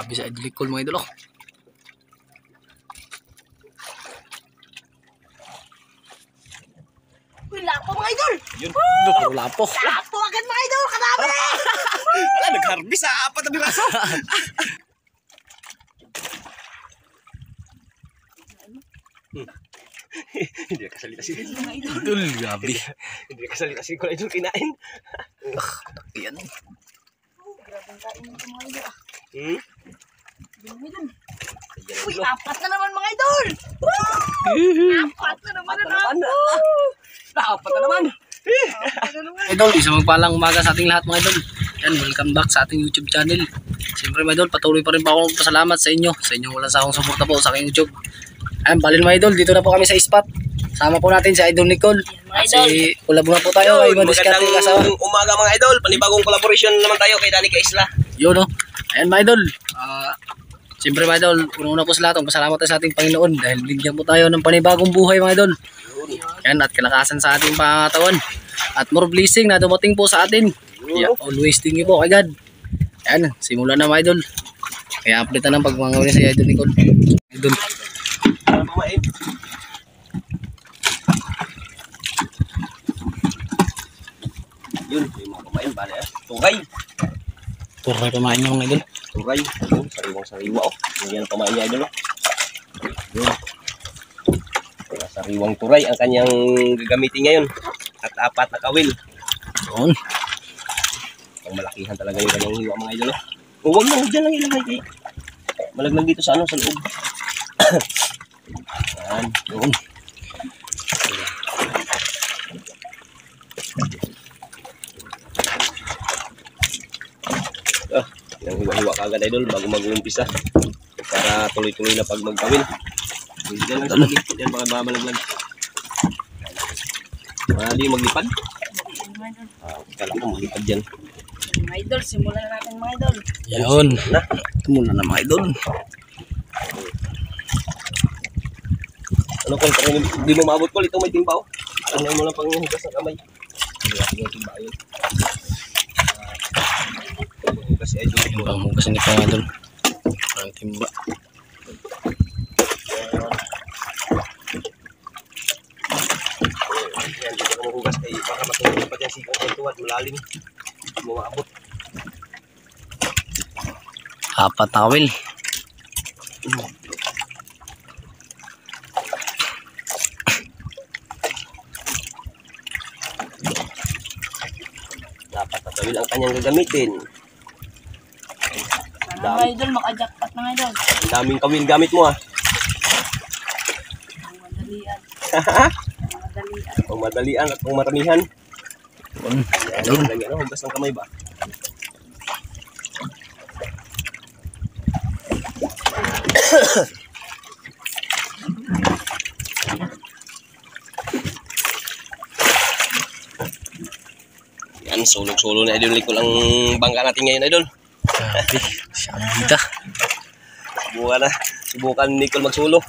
Bisa idol mga idol. Uy, lapo mga idol. Yun. Puro lapo. Lapo agad mga idol. Kadami. Wala, nag-harvest sa apat na biraso. Hindi na kasalita si Idol, gabi. Hindi na kasalita si Kuya Idol kinain. Yan. Grabe ang kain nito mga idol. Hmm? Dumi dun. Uy, apat na naman mga idol. Apat na naman na lapo. Apat na naman. Apat na naman. Idol, isang magpalang umaga sa ating lahat mga idol. Yan, welcome back sa ating YouTube channel. Siyempre mga idol, patuloy pa rin pa ako magpasalamat sa inyo. Sa inyong walang sawang suporta po sa aking YouTube. Ayan, balin mga idol, dito na po kami sa spot. Sama po natin si Idol Nicole. Kasi kulabo na po tayo kay Madiskarte Kasawa. Umaga mga idol, panibagong collaboration naman tayo kay Danica Isla. Yun no. Ayan mga idol. Siyempre mga idol, una po sa lahat, pasalamat tayo sa ating Panginoon dahil binigyan po tayo ng panibagong buhay mga idol. Yan, at kalakasan sa ating pangatawan. At more blessing na dumating po sa atin. Yeah, always thank you po kay God. Ayan, simulan na mga idol. Kaya update na ng pagmangawin sa Idol Nicole. Idol. Para pamain. Yun, may mga pamain ba na? Turay. Turay pamain nyo mga idol. Turay. Yun, sariwang-sariwa oh. Hindi yan ang pamain niya idol oh. Yun. Kaya sariwang turay ang kanyang gagamitin ngayon. At apat na kawil. Yun. Ang malakihan talaga yung kanyang hiwa mga idol oh. Huwag lang, dyan lang ilagay kayo. Malaglag dito sa ano, sa loob. Yan, yun. Yung hiwa-hiwa kagad idol bago mag-uumpisa para tuloy-tuloy na pag magkawin. Diyan lang sa lagi, diyan baka malaglag. Di maglipad? Kala ko maglipad dyan. Mga idol, simulan na natin mga idol. Yun. Tumula na mga idol. Ano kung hindi mo maabot ko, ito may timba oh. Ano mo lang pang hugas ng kamay. Hindi yung timba yun. Hugas si idol. Timbang hugas ni mga idol. Ang timba. Yan, dito ka mahugas kay baka matulog pa dyan si tuwad, malalim. Hindi mo maabot. Apat na kawil. Dapat na kawil ang kanyang gagamitin. Sana mga idol, maka-jackpot mga idol. Ang daming kawil gamit mo ah. Ang madalian. Ang madalian. Pang madalian at pang maramihan. Yun. Yan, lagyan ano, hugas ng kamay ba? Yan, sulog-sulo na idol ko lang bangka natin ngayon idol. Grabe. Siyambida. Subukan ni Nicole magsulo.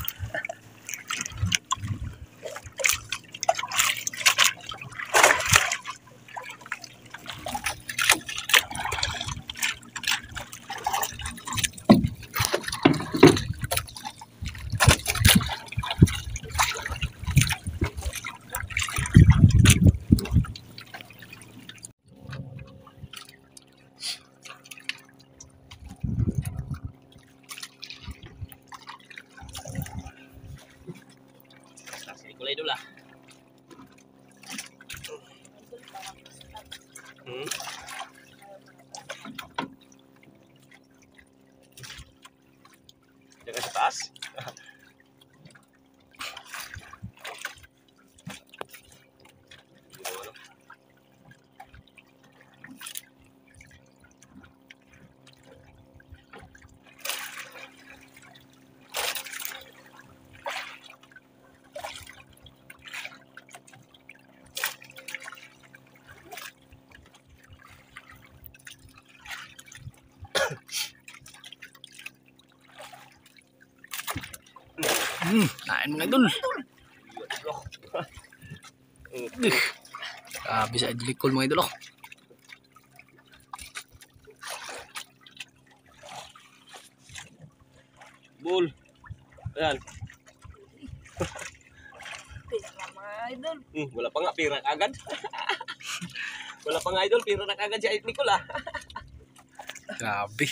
Kulay idol ah. Diyan sa taas. Nain mga idol. Bisa Idol Nicole mga idol. Ball. Ayan. Pera mga idol. Wala pa nga, pira agad. Wala pa nga idol, pira na agad si Nicole ah. Grabe.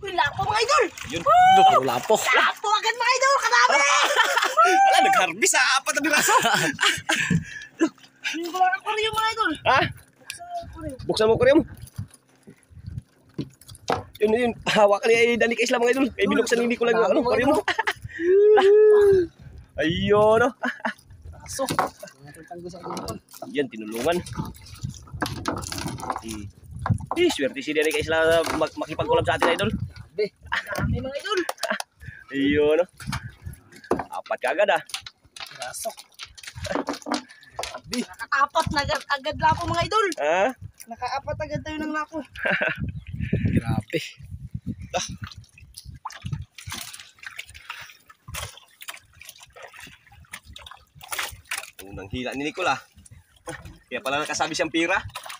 Uy, lapo mga idol. Yun. Puro lapo. Lapo agad mga idol. Kadami. Wala, nag-harvest ah. 4 na piraso. Hindi ko lang aquarium mga idol. Ha? Sa aquarium. Buksan mo aquarium. Yun. Hawak ka ni ay Dani Kaisla mga idol. Kaya binuksan ni Nicole ang aquarium mo. Ayun no. Aso. Tanggo sa idol. Yan, tinulungan. Swerte si Dani Kaisla makipagkulab sa atin idol. Grabe. Dami mga idol. Ayun no. 4 ka agad ah. Aso. Nakaapat na agad lapo mga idol. Ha? Nakaapat agad tayo ng lapo. Grabe. Unang hila ni Nicole ah. Kaya pala nakasabi siyang pira.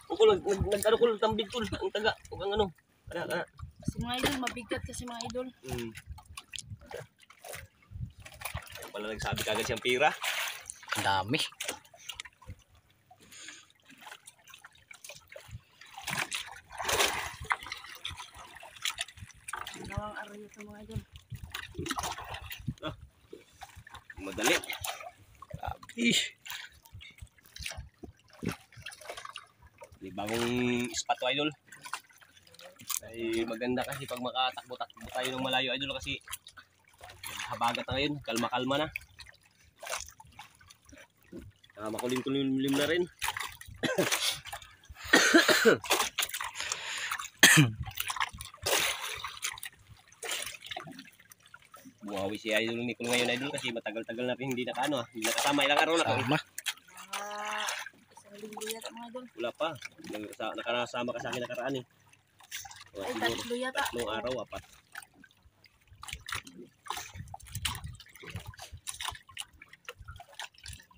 Ukol, nag-ano ko tambid ko ang taga. Huwag ang ano. Kana. Kasi mga idol, mabigat kasi mga idol. Kaya pala nagsabi kagad siyang pira. Ang dami. Nawang arayo ito mga idol. Madali. Grabe. May bagong spot to idol. Ay maganda kasi pag makatakbo-takbo tayo ng malayo idol kasi habagat na ngayon, kalma-kalma na. Makulim-kulim na rin. Buhawi si idol Nicole ngayon idol kasi matagal-tagal na rin hindi nakano hindi nakasama ilang araw na kami. Tama. Mga isang linggo yata mga idol. Wala pa. Nakasama ka sa akin nakaraan eh. Ay, tatlo yata. 3 araw, 4.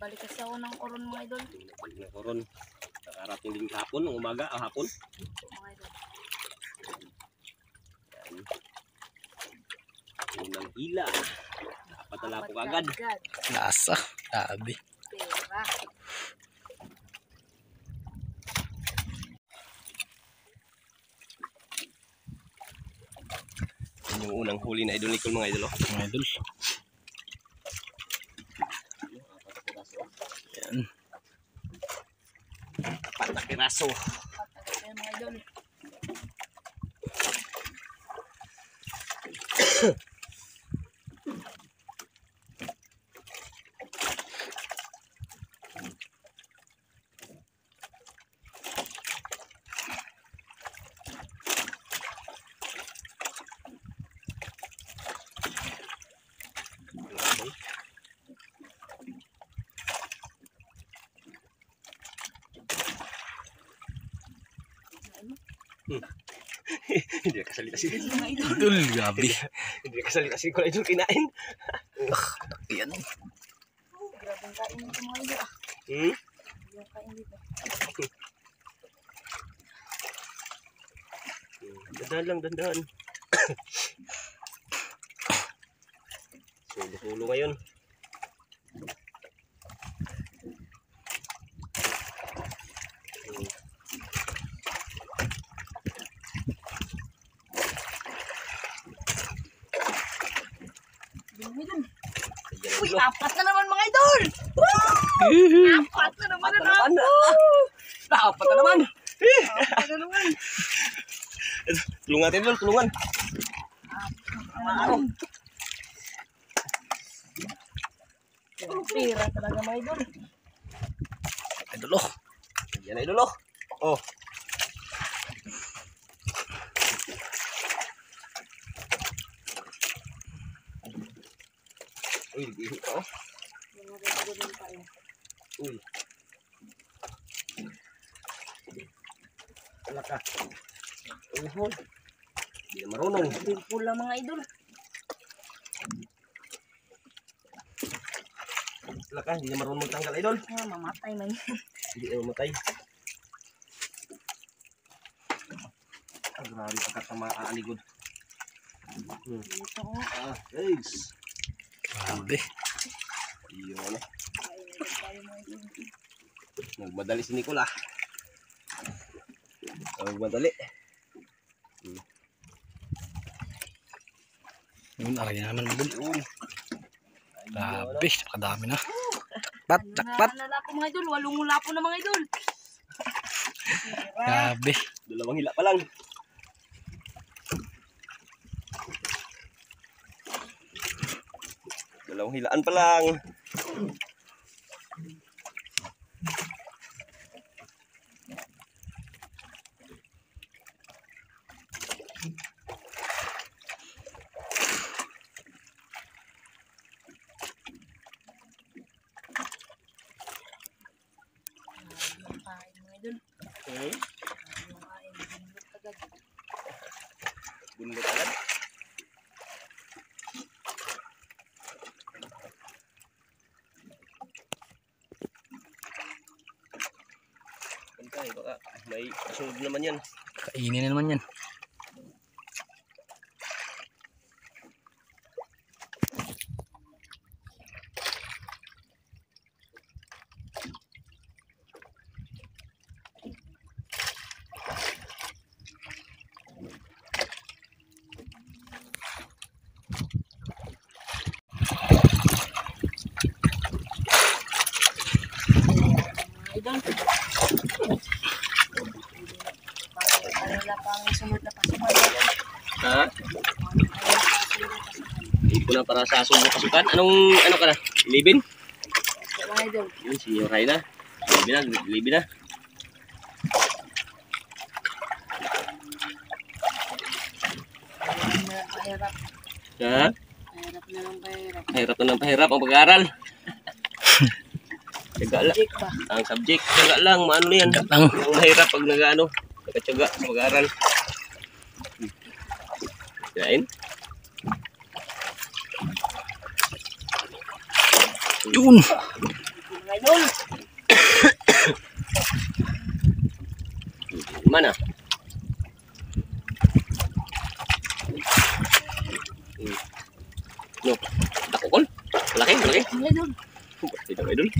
Balik kasi ako ng koron mga idol. Balik na koron. Nakarating din hapon, umaga, hapon. Mga idol. Unang hila. Napatala po agad. Lasa. Grabe. Pera. Yun yung unang huli na idol Nicole mga idol. Mga idol. Yan. 4 na piraso. Patagay kayo mga idol. Hindi na kasalita si Mga idol. Idol. Grabe. Hindi na kasalita si Nicole idol kinain. Yan. Oh, grabe ang kain nito mga idol. Yung kain dito. Dandan lang, dandan. Sulo-sulo ngayon. Dumi dun. Ayan, Uy, idol. 4 na naman mga idol! 4 na naman na Naman ako! na. Dapat na naman. 4 na naman! Tulungan natin idol, tulungan. Ano? Pira talaga mga idol. Idol. Oh. Yan idol oh. Oh. Uy, dihi pa oh. Yung mga idol yung kain. Uy. Wala ka. Uhol. Hindi na marunong. Dimple lang mga idol. Laka, hindi na marunong magtanggal, idol. Ah, mamatay man yan. Hindi na mamatay. Grabe pagkatamaan ni God. Dito ko. Guys. Grabe. Yun. Ay, tayo mga idol. Nagmadali si Nicola. Nagmadali. Yun, aray na naman idol. Yun. Grabe, kadami na. Pat, jakpat. Nalala ko mga idol, 8 lapo na mga idol. Grabe. 2 hila pa lang. Dalawang hilaan pa lang. Yung kain mga idol. Okay. Yung kain, binulot agad. Bunlot agad. Bantay, baka may kasunod naman yan. Kainin na naman yan. Mga idol. Wala pang sunod na pasukan. Ha? Ipo na para sa sumo pasukan. Ano ka na? 11? So, mga idol. Yun, senior high na. 11 na, 11 na. Pahirap. Ha? Pahirap na lang pahirap. Pahirap na ng pahirap ang pag-aaral. Tiyaga lang. Jake ba? Ang subject, tiyaga lang. Maano na yan. Tiyaga lang. Ang mahirap pag nag-ano. Nagkatiyaga sa pag-aaral. Kain. Yun. Mga idol. Mana? No. Takukol? Malaki, malaki. Mga idol. Dito, idol.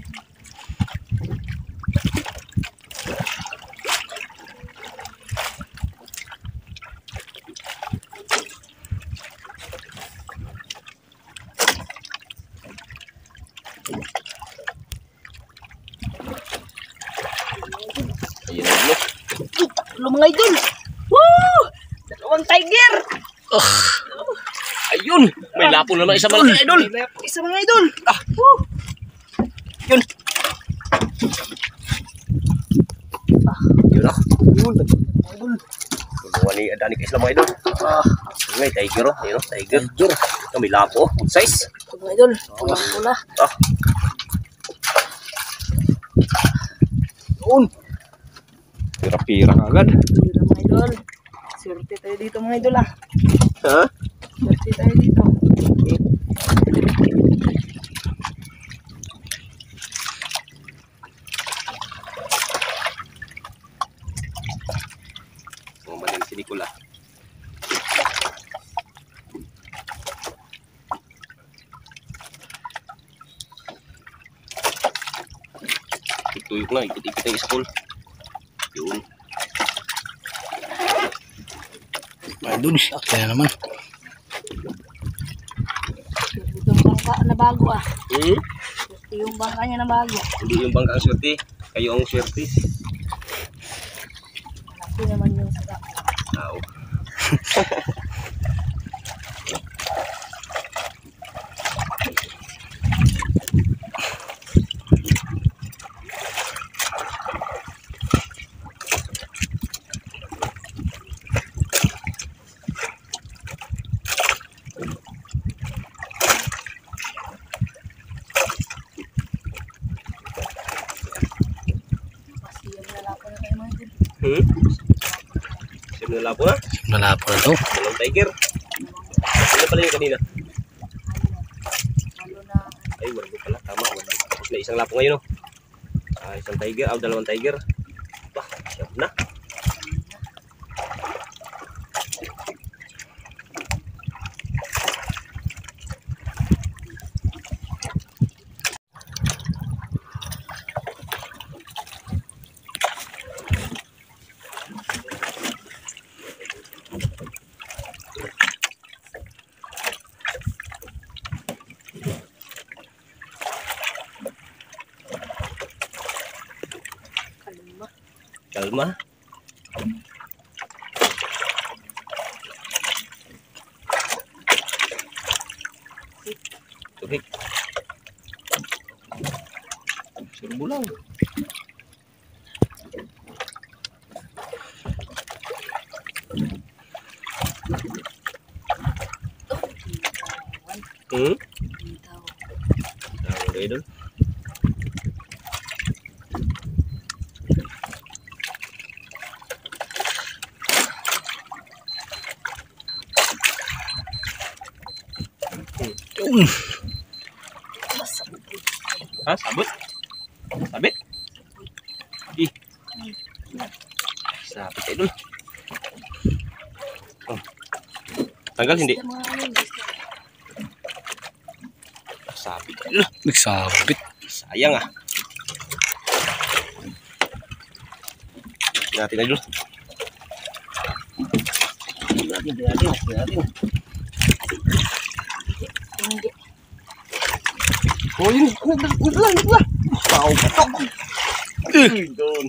Ayun, ano? Hello mga idol. Woo! Dalawang tiger. Ayun! May lapo naman isa malaki, idol. Isa mga idol. Yun. Yun ah. Yun. Idol. Gumawa ni Adani Islam mga idol. May tiger oh. Ayun oh, tiger. Tiger. Ito, may lapo. Good size. Ito mga idol. Pula. Ah. Yun. Pira-pira agad. Tira mga idol. Swerte tayo dito mga idol ah. Ha? Swerte tayo dito. Gumawa si Nicola. Tuyok na, ikot-ikot yung school. Yun. Ay, dun. Kaya naman. Swerte yung bangka na bago ah. Hmm? Swerte yung bangka niya na bago. Hindi yung bangka ang swerte. Kayo ang swerte. Malaki naman yung saga. Tao. Kasi yung lalapo na tayo mga idol. Hmm? Sino na lapo na? Nalapo na to. Walang tiger. Ano pala yung kanina? Ano na. Ay, wargo pala. Tama, wargo. May isang lapo ngayon, oh. Isang tiger, dalawang tiger. Bah, siyap na. Kalma. Tubig. Sirbo lang. Tawag idol. Ha? Sabot? Sabit? Ih. Sabit idol. Oh. Tanggal hindi? Sabit idol. Nagsabit. Sayang ah. Natin idol. Natin. Oh, yun. Nagla. Pao patok. Doon.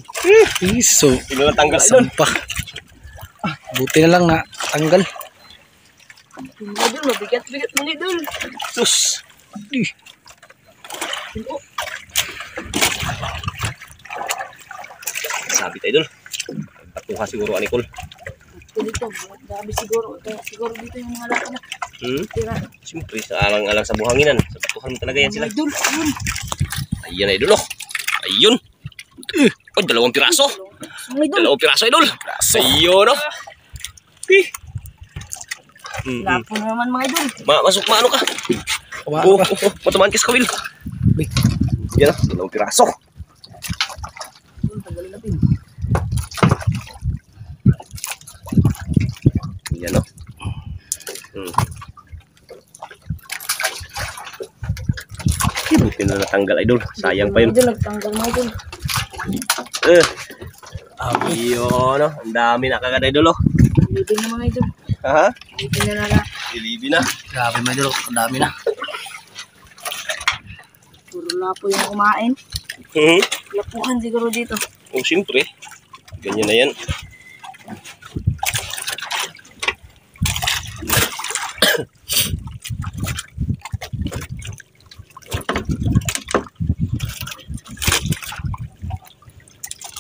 Iso. Ino na tanggal idol. Sampah. Buti na lang na tanggal. Idol, mabigat-bigat mo idol. Sus. Sabit idol. Patuha siguro ani Kol. Dito, dami siguro. Kaya siguro dito yung mga laki na. Tira. Siyempre, sa alang-alang sa buhanginan. Sa patuhan mo talaga yan sila. Idol, ayun. Ayan idol oh. Ayun. Oh, dalawang piraso. Mga idol. Dalawang piraso idol. Ayun oh. Lapo na naman mga idol. Masuk maano ka? Kawawa ka. Matamaan ka sa kawil. Yan oh, dalawang piraso. Tanggalin natin. Yan oh. Buti na natanggal idol. Sayang pa yun. Idol, nagtanggal mga idol. Ayun oh. Ang dami nakagad idol oh. Ilibin na mga idol. Ha? Ilibin na na. Ilibin na. Grabe mga idol. Ang dami na. Puro lapo yung kumain. Lapuhan siguro dito. Oh, siyempre. Ganyan na yan.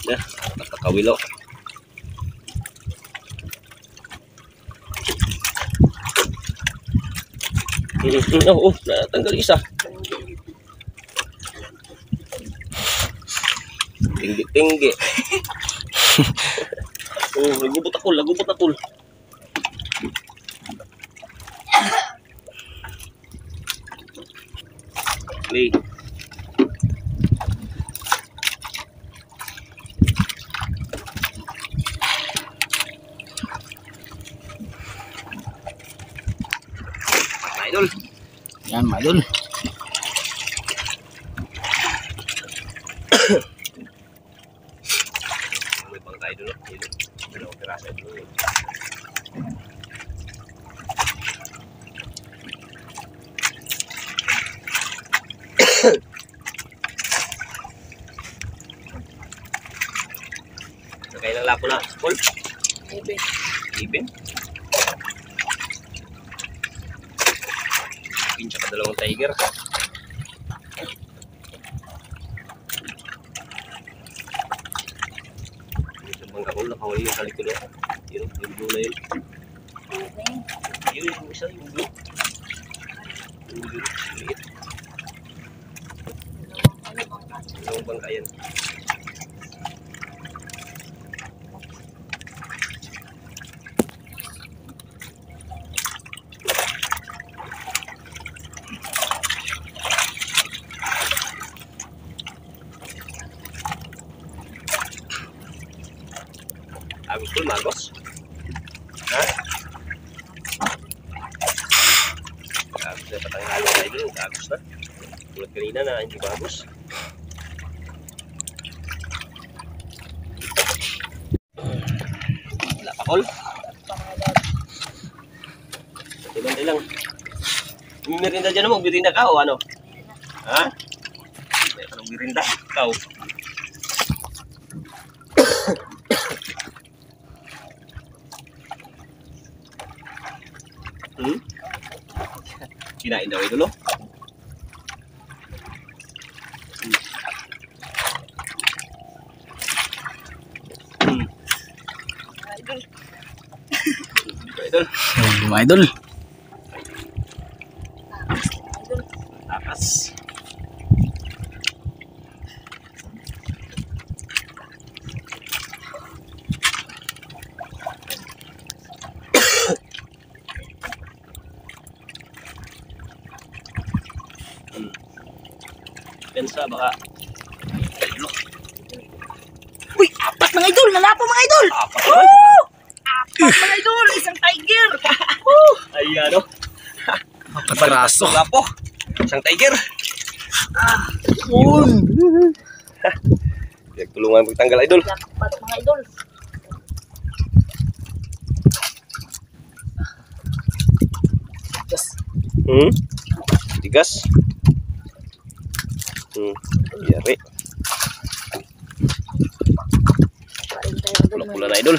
Nah, nakakawilo. Oh, natanggal isa. Tinggi. Oh, lagubot akol. Play. Idol. Yan mga idol. May pang tayo doon. Dalawang piraso doon. Nakailang lapo na, Paul? Ibin? Pincha ka dalawang tiger. Yung bangka ko, nakawali yung salikod na. Yung blue na yun. Yun yung isa, yung blue. Yung blue, liit. Yung bangka yan. Agos tol, magos. Ha? Agos na patanghalo na idol. Agos na. Tulad kanina na hindi bagos. Wala pa kol. Ibang lang. May merinda dyan mo, merinda ka o ano? Ha? May anong merinda? Ikaw? Kinain daw idol, oh. Idol. Mga idol. Takas. Pensa baka. Uy, apat mga idol! Nalapo mga idol! Apat Woo! naman. Apat mga idol! Isang tiger! Ay ano? Apat kraso. Lapo. Isang tiger. Yun. Tulungan magtanggal idol. Apat mga idol! Yes. Tigas. Yari. Pula-pula na idol.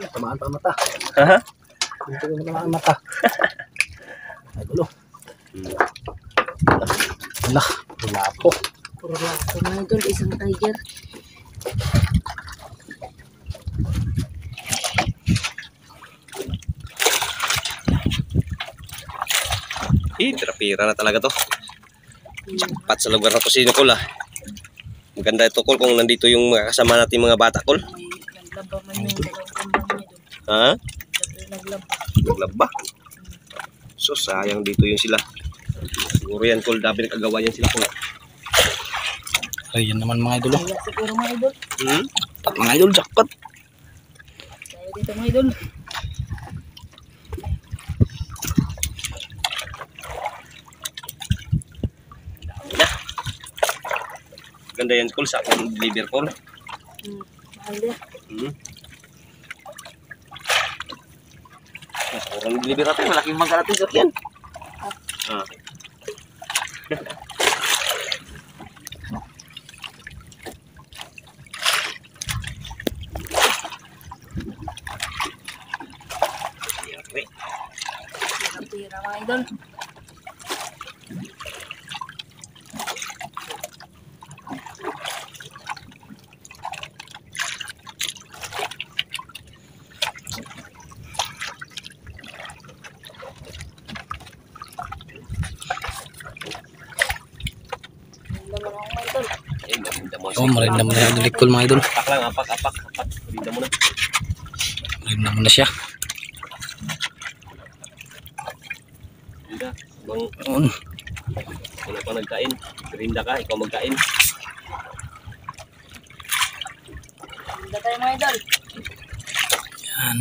Tamaan pa ang mata. Haha. Ito yung tamaan ang mata. Ay, gulo. Wala. Wala po. Puro lapo mga idol! Isang tiger! Pira-pira na talaga to. Jackpot sa lugar na to si Nicole, ah. Maganda ito Col kung nandito yung mga kasama natin mga bata Col. May naglaba man yung dalawang kambang niya doon. Ha? Naglaba. Naglaba. So sayang dito yung sila. Siguro yan Col, dapat nagkagawa yan sila Col. Ay, yan naman mga idol. Kaya siguro mga idol. Pat mga idol, jackpot. Kaya dito mga idol. Ganda yan Col, sa akong deliver Col. Mahal din. Sa akong deliver natin, malaking mangga natin sa yan. Tira mga idol. Oh, marinda mo na yung Nicole mga idol. Apak lang, apak. Marinda mo na. Marinda mo na siya. Marinda. Bang, Yun. wala pa nagkain. Marinda ka, ikaw magkain. Hindi tayo mga idol. Yan.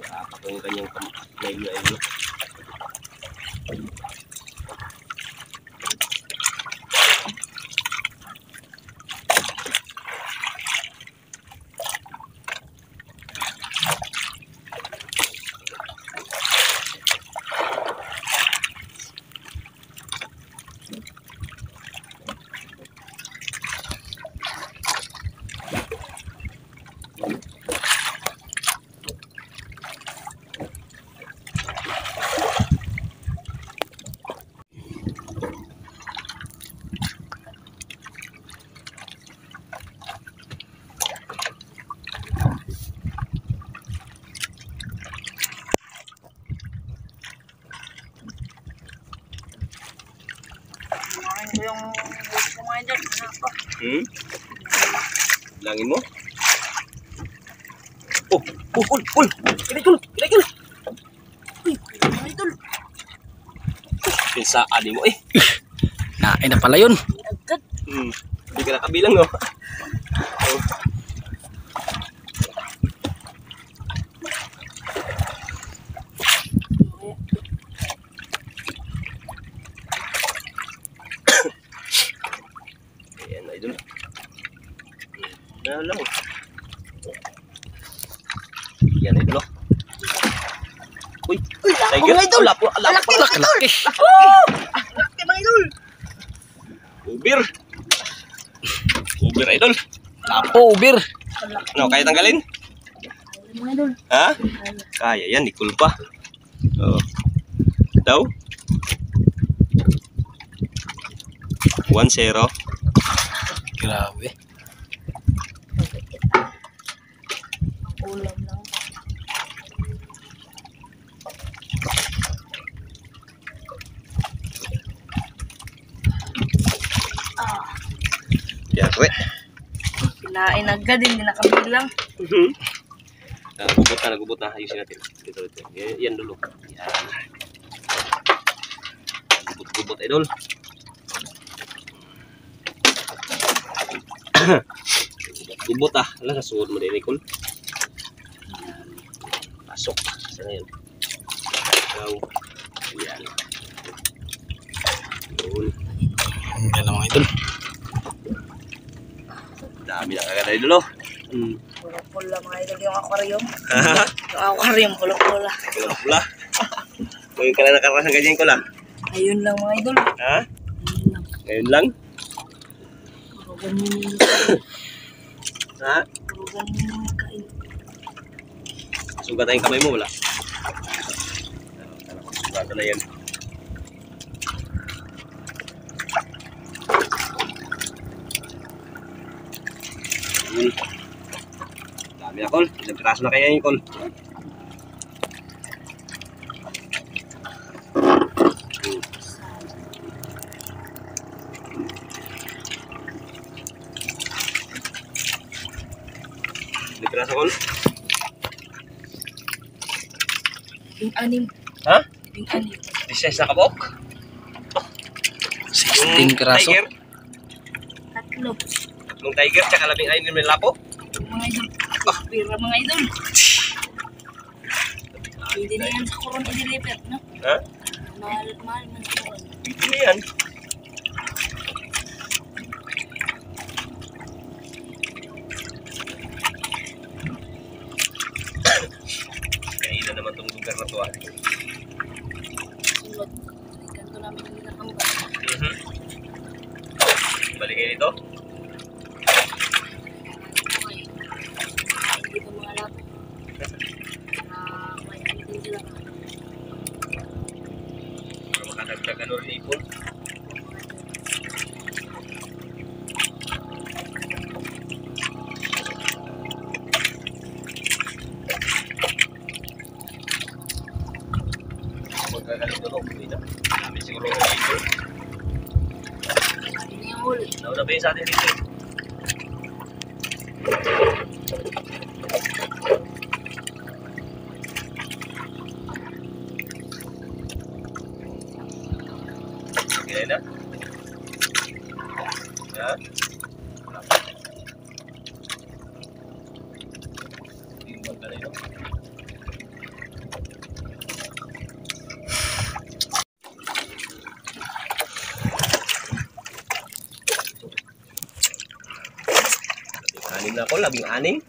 Apak yung kanyang kamay na ilo. Kumain ko yung buhok ko mga idol. Ano ako? Bilangin mo. Ul. Kinay, Col. Uy, mga idol. pinsaan mo eh. Nain na pala yun. Agad. Hindi ka nakabilang no. Oh. Ayan, idol. Yan lang. Yan, idol. Uy, tiger. mga idol. Lapo pala. Laki. Laki mga idol. Ubir. Ubir, idol. Lapo, ubir. No, kaya tanggalin? Mga idol. Ha? Kaya yan, ikul pa. Oh. Daw? 1-0. Grabe. Ulam lang. Yan, we. Kinain agad, hindi nakabilang. Nagubot na. Ayusin natin. Dito. Yan dulu. Yan. Gubot, idol. Gubot Alam, nasuod mo din, Nicole. Pasok. Sana yan. Yan. Yun. Yan lang mga idol. Dami na kagad, idol, Pula-pula mga idol yung aquarium. Yung aquarium, pula-pula. Pula. Ngayon ka lang nakaranas ng ganyan ko lang. Ayun lang mga idol. Ha? Ayun lang. Ngayon lang? Puro ganyan yung Ha? Puro ganyan yung kain. Sugat tayong kamay mo, wala? Sugat na yan. Dami na, Col. Ilang piraso na kaya yung Col? Ilang piraso, Col? Labing-anim. Ha? Labing-anim. Business na kabok? 16 piraso. Tiger? Tatlo. Tatlong tiger, tsaka 16 na may lapo? Mga idol. Pira mga idol. Hindi na yan sa koron i-deliver, no? Ha? Mahal man sa koron. Pwede na yan. Kailan naman tong lugar na to Sulod. Ganito namin yung nakamba. Balik kayo dito? Okay. Hindi ko mga lapo. May ano din sila. Para makadagdag ano rin ipon. Magkagaling doon, okay na. Dami siguro ng ipon. Hindi niya huli. Nauna ba yun sa atin dito? Okay na? Ha? Tingnan ka na yun. Anim na ako, 16.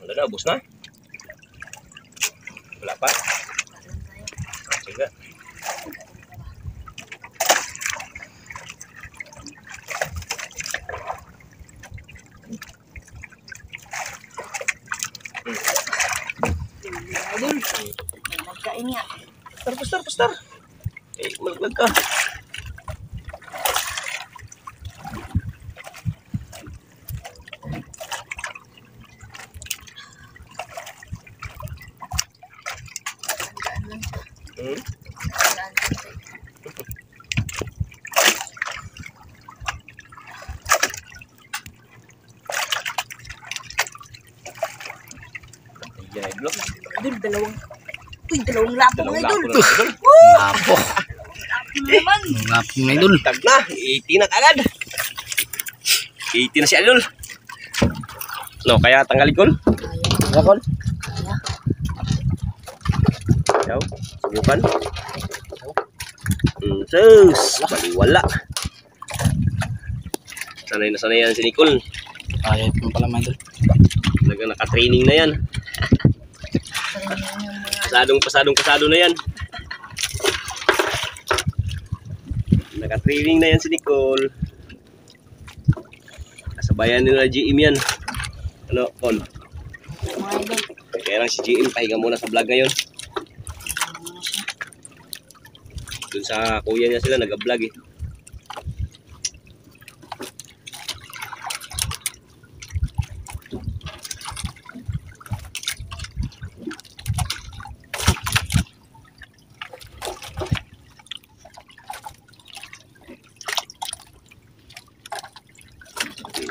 Wala na, ubos na. Wala pa. Sige. Idol. Magkain nga. Pastar. Malaglag ka. Yan, Idol. Idol, dalawang lapo mga Dalawang idol. lapo na idol. Lapo. Lapo na naman. Lapo mga idol. Tag na, 80 na agad. 80 na si idol. No, kaya tanggalin ko. Rakol. Yaw, subukan. Sus, baliwala. Sanay na sanay yan si Nicole. Kaya ito pala mga idol. Naka-training na yan. Pasado na yan. Naka-training na yan si Nicole. Kasabayan nila GM yan. Ano, Col? Mga idol. Kaya lang si GM, pahinga muna sa vlog ngayon. Dun sa kuya niya sila, nag-vlog eh.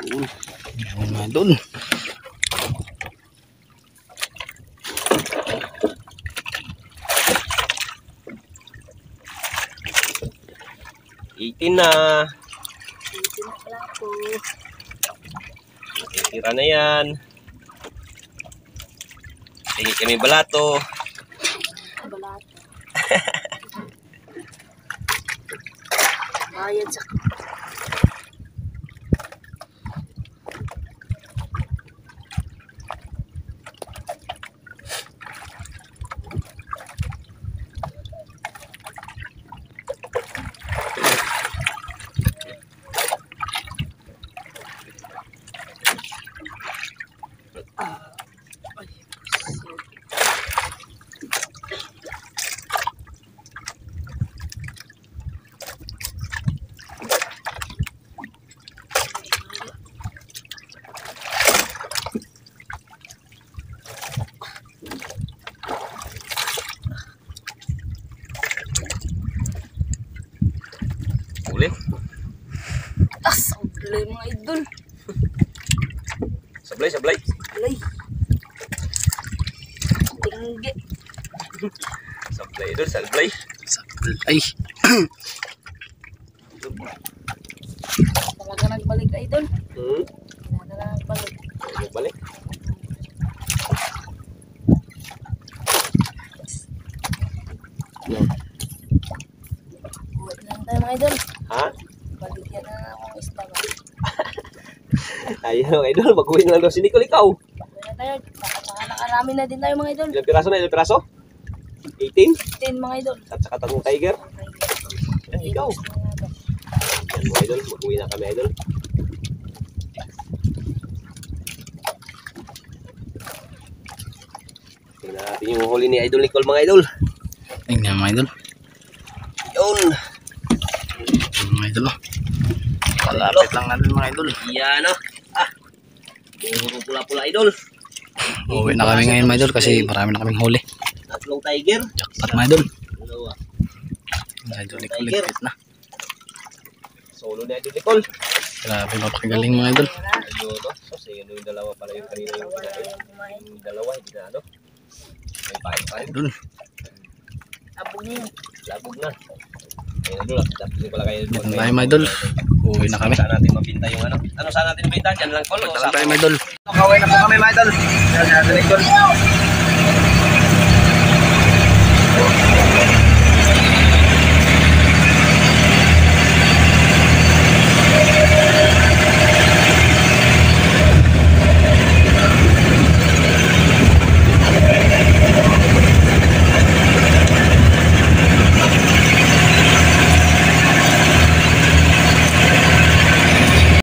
Yung mga idol. Itin na. Ito na pala po. Tira na yan. Tingin kami balato. Balata. Bayad sa... Uli. Ang bulay mga idol. Sablay. Bulay. Tinggi. Sablay idol, sablay. Ay. Talaga nagbalik idol. Talaga nagbalik. Balik. Buhat na lang tayo mga idol. Ha? Baligyan na akong isda ba. Ayun idol, mag-uwi na lang daw si Nicole, ikaw. Buhat na tayo. Baka nakarami na din tayo mga idol. Ilang piraso na, ilang piraso? 18? 10 mga idol. At saka tatlong tiger. Yan, ikaw. Yan mga idol, mag-uwi na kami idol. Tingnan natin yung huli ni Idol Nicole mga idol. Tingnan mga idol. Yun. Yung mga idol. Palapit lang natin mga idol. Yan o. Puro pula-pula idol. Uwi na kami ngayon mga idol kasi marami na kaming huli. Tatlong tiger. Jackpot mga idol. Dalawa. Mga idol ligpit na. Solo ni Idol Nicole. Grabe mapakagaling mga idol. Ayun o. So, sino yung dalawa pala yung kanina yung kinain. Yung dalawa, hindi na ano. May pain-pain. Idol. Abog niyo. Labog na. Ayun idol. Dapat pala kayo. Dito na tayo mga idol. Uwi na kami. Saan natin mabinta yung ano? Ano saan natin mabinta? Diyan lang Col. Dito tayo mga idol. Kaway na po kami mga idol. Yan si Idol Nicole.